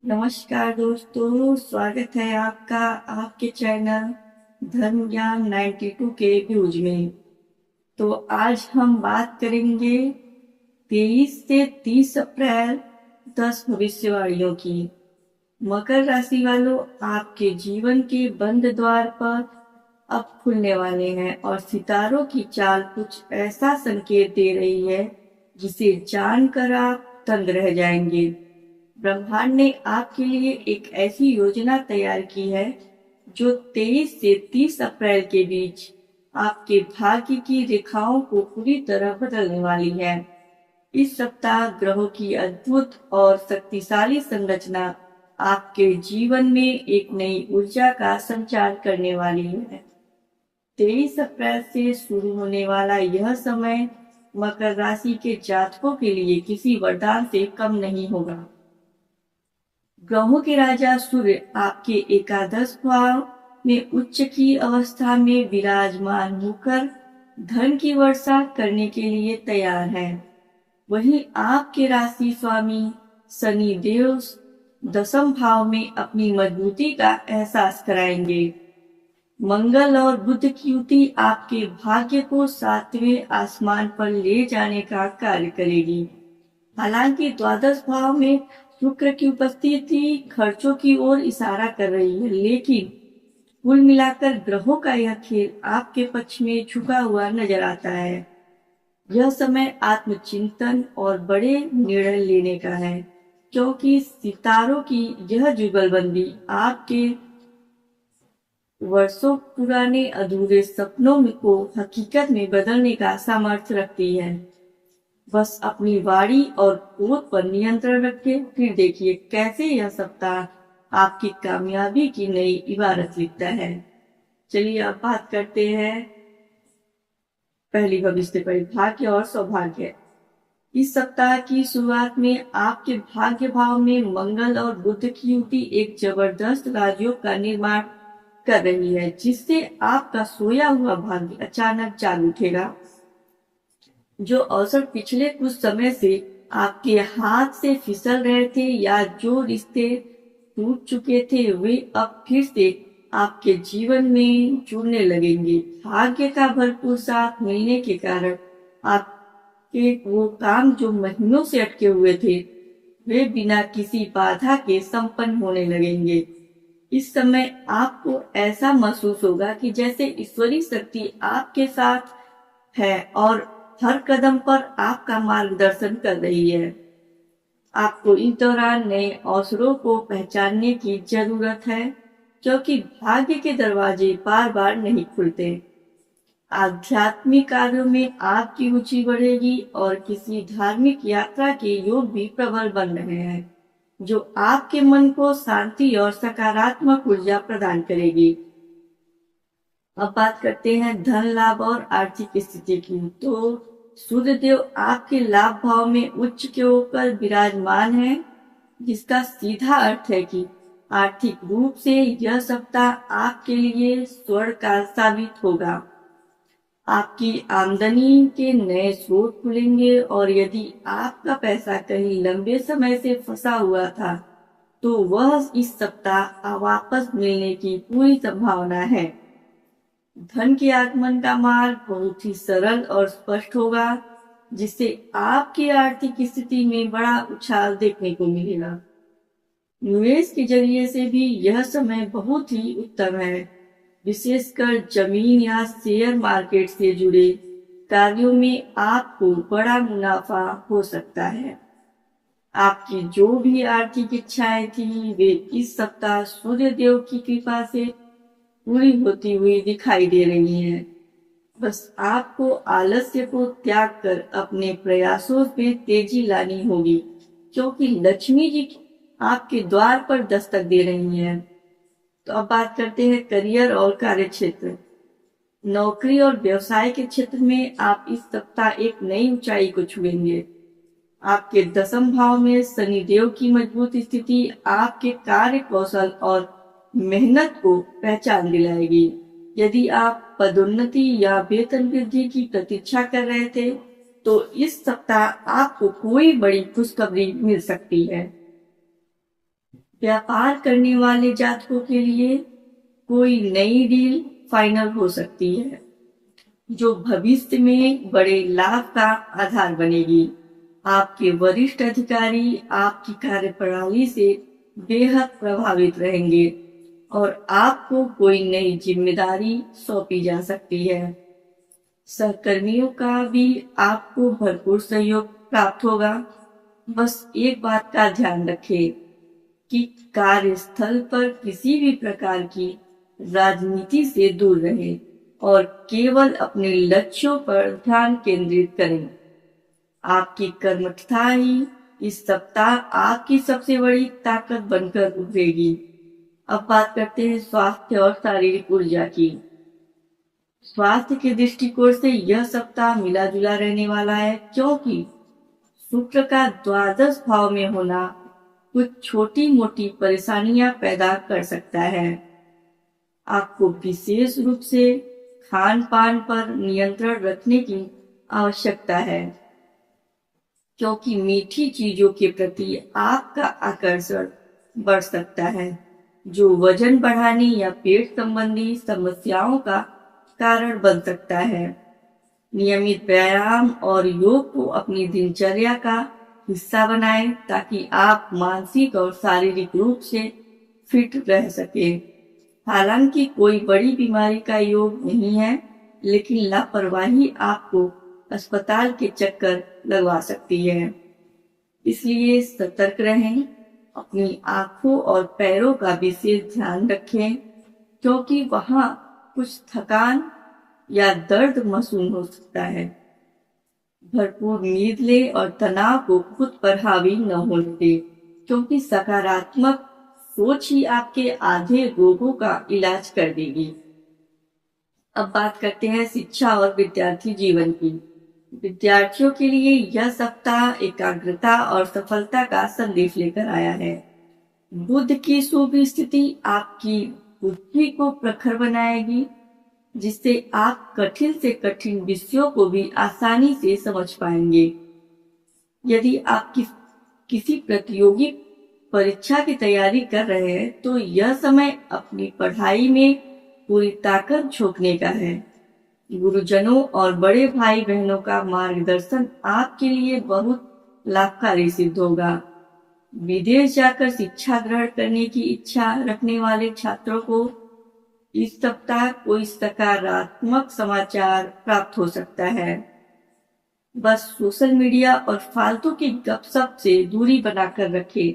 नमस्कार दोस्तों, स्वागत है आपका आपके चैनल धर्म ज्ञान 92 के व्यूज में। तो आज हम बात करेंगे 23 से 30 अप्रैल 10 भविष्यवाणियों की। मकर राशि वालों, आपके जीवन के बंद द्वार पर अब खुलने वाले हैं और सितारों की चाल कुछ ऐसा संकेत दे रही है जिसे जानकर आप दंग रह जाएंगे। ब्रह्मांड ने आपके लिए एक ऐसी योजना तैयार की है जो 23 से 30 अप्रैल के बीच आपके भाग्य की रेखाओं को पूरी तरह बदलने वाली है। इस सप्ताह ग्रहों की अद्भुत और शक्तिशाली संरचना आपके जीवन में एक नई ऊर्जा का संचार करने वाली है। 23 अप्रैल से शुरू होने वाला यह समय मकर राशि के जातकों के लिए किसी वरदान से कम नहीं होगा। ग्रहों के राजा सूर्य आपके एकादश भाव में उच्च की अवस्था में विराजमान होकर धन की वर्षा करने के लिए तैयार है। वहीं आपके राशि स्वामी शनि देव दसम भाव में अपनी मजबूती का एहसास कराएंगे। मंगल और बुध की युति आपके भाग्य को 7वें आसमान पर ले जाने का कार्य करेगी। हालांकि द्वादश भाव में शुक्र की उपस्थिति खर्चों की ओर इशारा कर रही है, लेकिन कुल मिलाकर ग्रहों का यह खेल आपके पक्ष में झुका हुआ नजर आता है। यह समय आत्मचिंतन और बड़े निर्णय लेने का है, क्योंकि सितारों की यह जुगलबंदी आपके वर्षों पुराने अधूरे सपनों को हकीकत में बदलने का सामर्थ्य रखती है। बस अपनी वाणी और क्रोध पर नियंत्रण रखें, फिर देखिए कैसे यह सप्ताह आपकी कामयाबी की नई इबारत लिखता है। चलिए अब बात करते हैं पहली भविष्यवाणी, भाग्य और सौभाग्य। इस सप्ताह की शुरुआत में आपके भाग्य भाव में मंगल और बुध की युति एक जबरदस्त राजयोग का निर्माण कर रही है, जिससे आपका सोया हुआ भाग्य अचानक जाग उठेगा। जो अवसर पिछले कुछ समय से आपके हाथ से फिसल रहे थे या जो रिश्ते टूट चुके थे, वे अब फिर से आपके जीवन में जुड़ने लगेंगे। भाग्य का भरपूर साथ मिलने के कारण आपके वो काम जो महीनों से अटके हुए थे, वे बिना किसी बाधा के संपन्न होने लगेंगे। इस समय आपको ऐसा महसूस होगा कि जैसे ईश्वरीय शक्ति आपके साथ है और हर कदम पर आपका मार्गदर्शन कर रही है। आपको इस दौरान नए अवसरों को पहचानने की जरूरत है, क्योंकि भाग्य के दरवाजे बार बार नहीं खुलते। आध्यात्मिक कार्यों में आपकी रुचि बढ़ेगी और किसी धार्मिक यात्रा के योग भी प्रबल बन रहे हैं, जो आपके मन को शांति और सकारात्मक ऊर्जा प्रदान करेगी। अब बात करते हैं धन लाभ और आर्थिक स्थिति की। तो सूर्यदेव आपके लाभ भाव में उच्च के होकर विराजमान है, जिसका सीधा अर्थ है कि आर्थिक रूप से यह सप्ताह आपके लिए स्वर्ण काल साबित होगा। आपकी आमदनी के नए स्रोत खुलेंगे और यदि आपका पैसा कहीं लंबे समय से फंसा हुआ था, तो वह इस सप्ताह वापस मिलने की पूरी संभावना है। धन के आगमन का मार्ग बहुत ही सरल और स्पष्ट होगा, जिससे आपकी आर्थिक स्थिति में बड़ा उछाल देखने को मिलेगा। निवेश के जरिए से भी यह समय बहुत ही उत्तम है, विशेषकर जमीन या शेयर मार्केट से जुड़े कार्यों में आपको बड़ा मुनाफा हो सकता है। आपकी जो भी आर्थिक इच्छाएं थी, वे इस सप्ताह सूर्य देव की कृपा से पूरी होती हुई दिखाई दे रही हैं। बस आपको आलस्य को त्याग कर अपने प्रयासों में तेजी लानी होगी, क्योंकि लक्ष्मी जी आपके द्वार पर दस्तक दे रही हैं। तो अब बात करते हैं करियर और कार्य क्षेत्र। नौकरी और व्यवसाय के क्षेत्र में आप इस सप्ताह एक नई ऊंचाई को छुएंगे। आपके दसम भाव में शनिदेव की मजबूत स्थिति आपके कार्य कौशल और मेहनत को पहचान दिलाएगी। यदि आप पदोन्नति या वेतन वृद्धि की प्रतीक्षा कर रहे थे, तो इस सप्ताह आपको कोई बड़ी खुशखबरी मिल सकती है। व्यापार करने वाले जातकों के लिए कोई नई डील फाइनल हो सकती है, जो भविष्य में बड़े लाभ का आधार बनेगी। आपके वरिष्ठ अधिकारी आपकी कार्यप्रणाली से बेहद प्रभावित रहेंगे और आपको कोई नई जिम्मेदारी सौंपी जा सकती है। सहकर्मियों का भी आपको भरपूर सहयोग प्राप्त होगा। बस एक बात का ध्यान रखें कि कार्यस्थल पर किसी भी प्रकार की राजनीति से दूर रहें और केवल अपने लक्ष्यों पर ध्यान केंद्रित करें। आपकी कर्मठता ही इस सप्ताह आपकी सबसे बड़ी ताकत बनकर उभरेगी। अब बात करते हैं स्वास्थ्य और शारीरिक ऊर्जा की। स्वास्थ्य के दृष्टिकोण से यह सप्ताह मिला जुला रहने वाला है, क्योंकि शुक्र का द्वादश भाव में होना कुछ छोटी मोटी परेशानियां पैदा कर सकता है। आपको विशेष रूप से खान पान पर नियंत्रण रखने की आवश्यकता है, क्योंकि मीठी चीजों के प्रति आपका आकर्षण बढ़ सकता है, जो वजन बढ़ाने या पेट संबंधी समस्याओं का कारण बन सकता है। नियमित व्यायाम और योग को अपनी दिनचर्या का हिस्सा बनाएं, ताकि आप मानसिक और शारीरिक रूप से फिट रह सके। हालांकि कोई बड़ी बीमारी का योग नहीं है, लेकिन लापरवाही आपको अस्पताल के चक्कर लगवा सकती है। इसलिए सतर्क रहें, अपनी आंखों और पैरों का विशेष ध्यान रखें, क्योंकि वहां कुछ थकान या दर्द महसूस हो सकता है। भरपूर नींद लें और तनाव को खुद पर हावी न होने दें, क्योंकि सकारात्मक सोच ही आपके आधे रोगों का इलाज कर देगी। अब बात करते हैं शिक्षा और विद्यार्थी जीवन की। विद्यार्थियों के लिए यह सप्ताह एकाग्रता और सफलता का संदेश लेकर आया है। बुध की शुभ स्थिति आपकी बुद्धि को प्रखर बनाएगी, जिससे आप कठिन से कठिन विषयों को भी आसानी से समझ पाएंगे। यदि आप किसी प्रतियोगी परीक्षा की तैयारी कर रहे हैं, तो यह समय अपनी पढ़ाई में पूरी ताकत झोंकने का है। गुरुजनों और बड़े भाई बहनों का मार्गदर्शन आपके लिए बहुत लाभकारी सिद्ध होगा। विदेश जाकर शिक्षा ग्रहण करने की इच्छा रखने वाले छात्रों को इस सप्ताह कोई सकारात्मक समाचार प्राप्त हो सकता है। बस सोशल मीडिया और फालतू की गपशप से दूरी बनाकर रखें,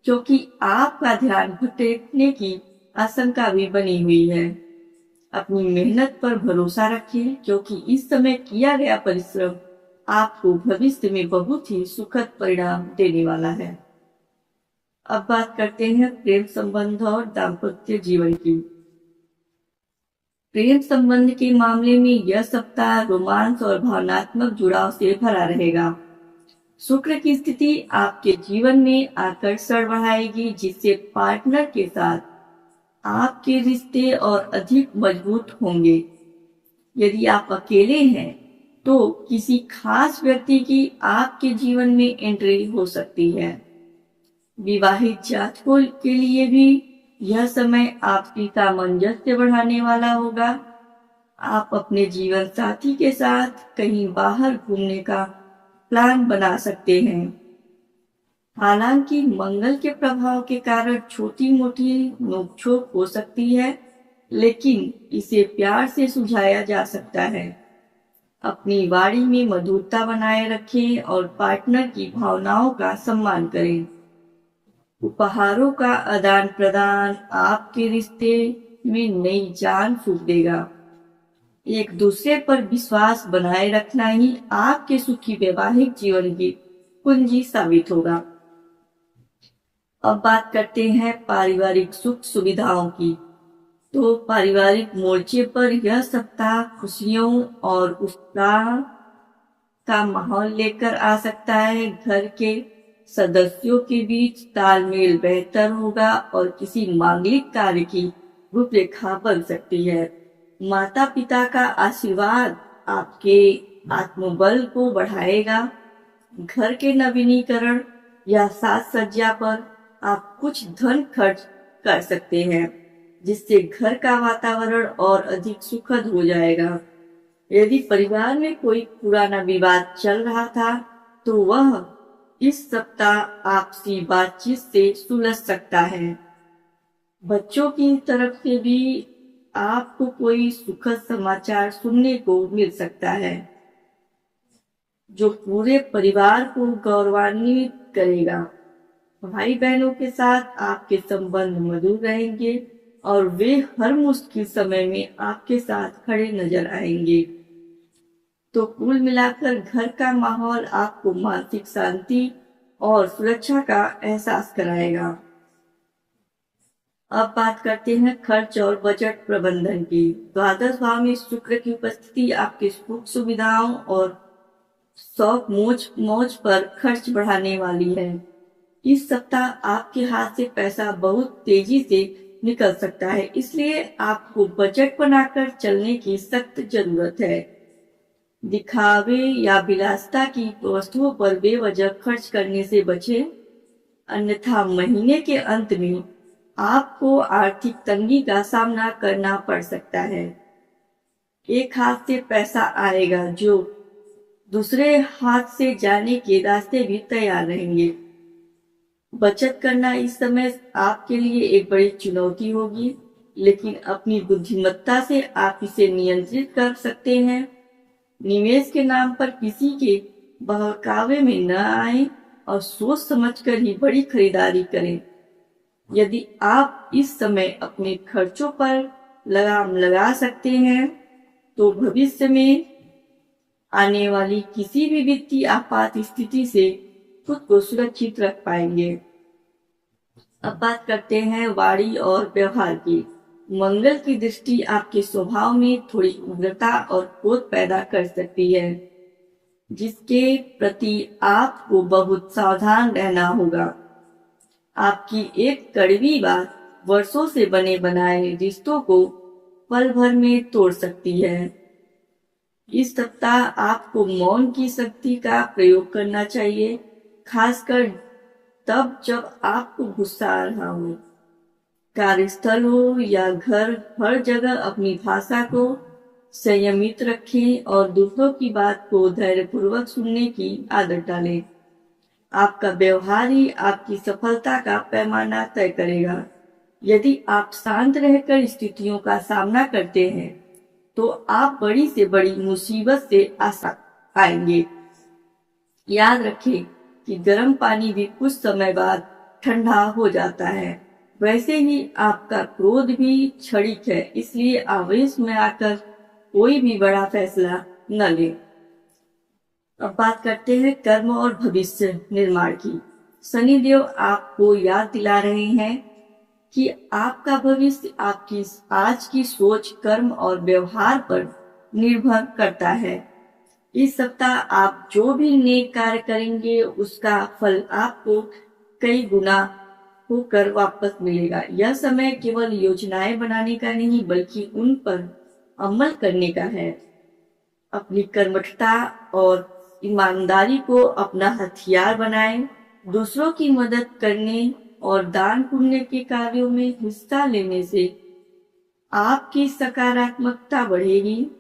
क्योंकि आपका ध्यान भटकने की आशंका भी बनी हुई है। अपनी मेहनत पर भरोसा रखें, क्योंकि इस समय किया गया परिश्रम आपको भविष्य में बहुत ही सुखद परिणाम देने वाला है। अब बात करते हैं प्रेम संबंध और दाम्पत्य जीवन की। प्रेम संबंध के मामले में यह सप्ताह रोमांस और भावनात्मक जुड़ाव से भरा रहेगा। शुक्र की स्थिति आपके जीवन में आकर्षण बढ़ाएगी, जिससे पार्टनर के साथ आपके रिश्ते और अधिक मजबूत होंगे। यदि आप अकेले हैं, तो किसी खास व्यक्ति की आपके जीवन में एंट्री हो सकती है। विवाहित जातकों के लिए भी यह समय आपकी सामंजस्य बढ़ाने वाला होगा। आप अपने जीवन साथी के साथ कहीं बाहर घूमने का प्लान बना सकते हैं। हालांकि मंगल के प्रभाव के कारण छोटी मोटी नोकझोंक हो सकती है, लेकिन इसे प्यार से सुलझाया जा सकता है। अपनी वाणी में मधुरता बनाए रखें और पार्टनर की भावनाओं का सम्मान करें। उपहारों का आदान प्रदान आपके रिश्ते में नई जान फूंक देगा। एक दूसरे पर विश्वास बनाए रखना ही आपके सुखी वैवाहिक जीवन की कुंजी साबित होगा। अब बात करते हैं पारिवारिक सुख सुविधाओं की। तो पारिवारिक मोर्चे पर यह सप्ताह खुशियों और उत्साह का माहौल लेकर आ सकता है। घर के सदस्यों के बीच तालमेल बेहतर होगा और किसी मांगलिक कार्य की रूपरेखा बन सकती है। माता पिता का आशीर्वाद आपके आत्मबल को बढ़ाएगा। घर के नवीनीकरण या साज सज्जा पर आप कुछ धन खर्च कर सकते हैं, जिससे घर का वातावरण और अधिक सुखद हो जाएगा। यदि परिवार में कोई पुराना विवाद चल रहा था, तो वह इस सप्ताह आपसी बातचीत से सुलझ सकता है। बच्चों की तरफ से भी आपको कोई सुखद समाचार सुनने को मिल सकता है, जो पूरे परिवार को गौरवान्वित करेगा। भाई बहनों के साथ आपके संबंध मधुर रहेंगे और वे हर मुश्किल समय में आपके साथ खड़े नजर आएंगे। तो कुल मिलाकर घर का माहौल आपको मानसिक शांति और सुरक्षा का एहसास कराएगा। अब बात करते हैं खर्च और बजट प्रबंधन की। द्वादश भाव में शुक्र की उपस्थिति आपके सुख सुविधाओं और शौक मौज पर खर्च बढ़ाने वाली है। इस सप्ताह आपके हाथ से पैसा बहुत तेजी से निकल सकता है, इसलिए आपको बजट बनाकर चलने की सख्त जरूरत है। दिखावे या विलासिता की वस्तुओं पर बेवजह खर्च करने से बचें, अन्यथा महीने के अंत में आपको आर्थिक तंगी का सामना करना पड़ सकता है। एक हाथ से पैसा आएगा, जो दूसरे हाथ से जाने के रास्ते भी तैयार रहेंगे। बचत करना इस समय आपके लिए एक बड़ी चुनौती होगी, लेकिन अपनी बुद्धिमत्ता से आप इसे नियंत्रित कर सकते हैं। निवेश के नाम पर किसी के बहकावे में न आए और सोच समझकर ही बड़ी खरीदारी करें। यदि आप इस समय अपने खर्चों पर लगाम लगा सकते हैं, तो भविष्य में आने वाली किसी भी वित्तीय आपात स्थिति से खुद को सुरक्षित रख पाएंगे। अब बात करते हैं वाणी और व्यवहार की। मंगल की दृष्टि आपके स्वभाव में थोड़ी उग्रता और क्रोध पैदा कर सकती है, जिसके प्रति आपको बहुत सावधान रहना होगा। आपकी एक कड़वी बात वर्षों से बने बनाए रिश्तों को पल भर में तोड़ सकती है। इस सप्ताह आपको मौन की शक्ति का प्रयोग करना चाहिए, खासकर तब जब आपको गुस्सा आ रहा हो। कार्यस्थल हो या घर, हर जगह अपनी भाषा को संयमित रखें और दूसरों की बात को धैर्यपूर्वक सुनने की आदत डालें। आपका व्यवहार ही आपकी सफलता का पैमाना तय करेगा। यदि आप शांत रहकर स्थितियों का सामना करते हैं, तो आप बड़ी से बड़ी मुसीबत से आएंगे। याद रखें कि गर्म पानी भी कुछ समय बाद ठंडा हो जाता है। वैसे ही आपका क्रोध भी क्षणिक है, इसलिए आवेश में आकर कोई भी बड़ा फैसला न लें। अब बात करते हैं कर्म और भविष्य निर्माण की। शनिदेव आपको याद दिला रहे हैं कि आपका भविष्य आपकी आज की सोच, कर्म और व्यवहार पर निर्भर करता है। इस सप्ताह आप जो भी नेक कार्य करेंगे, उसका फल आपको कई गुना होकर वापस मिलेगा। यह समय केवल योजनाएं बनाने का नहीं, बल्कि उन पर अमल करने का है। अपनी कर्मठता और ईमानदारी को अपना हथियार बनाएं। दूसरों की मदद करने और दान पुण्य के कार्यों में हिस्सा लेने से आपकी सकारात्मकता बढ़ेगी।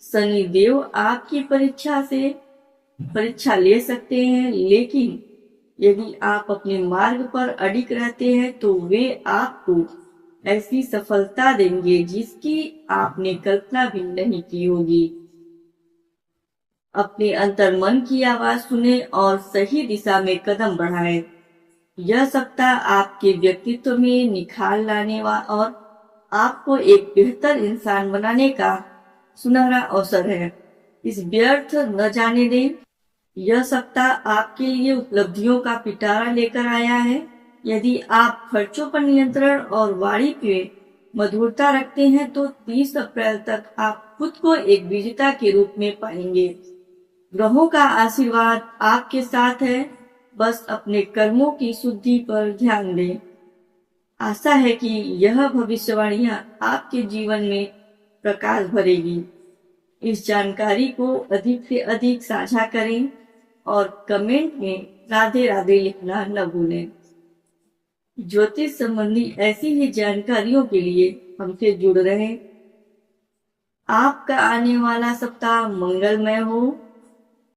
शनिदेव आपकी परीक्षा ले सकते हैं, लेकिन यदि आप अपने मार्ग पर अडिग रहते हैं, तो वे आपको ऐसी सफलता देंगे जिसकी आपने कल्पना भी नहीं की होगी। अपने अंतर्मन की आवाज सुने और सही दिशा में कदम बढ़ाएं। यह सप्ताह आपके व्यक्तित्व में निखार लाने और आपको एक बेहतर इंसान बनाने का सुनहरा अवसर है। इस व्यर्थ न जाने दें। यह सप्ताह आपके लिए उपलब्धियों का पिटारा लेकर आया है। यदि आप खर्चों पर नियंत्रण और वाणी पे मधुरता रखते हैं, तो 30 अप्रैल तक आप खुद को एक विजेता के रूप में पाएंगे। ग्रहों का आशीर्वाद आपके साथ है, बस अपने कर्मों की शुद्धि पर ध्यान दें। आशा है कि यह भविष्यवाणियां आपके जीवन में प्रकाश भरेगी। इस जानकारी को अधिक से अधिक साझा करें और कमेंट में राधे राधे लिखना न भूलें। ज्योतिष संबंधी ऐसी ही जानकारियों के लिए हमसे जुड़ रहें। आपका आने वाला सप्ताह मंगलमय हो।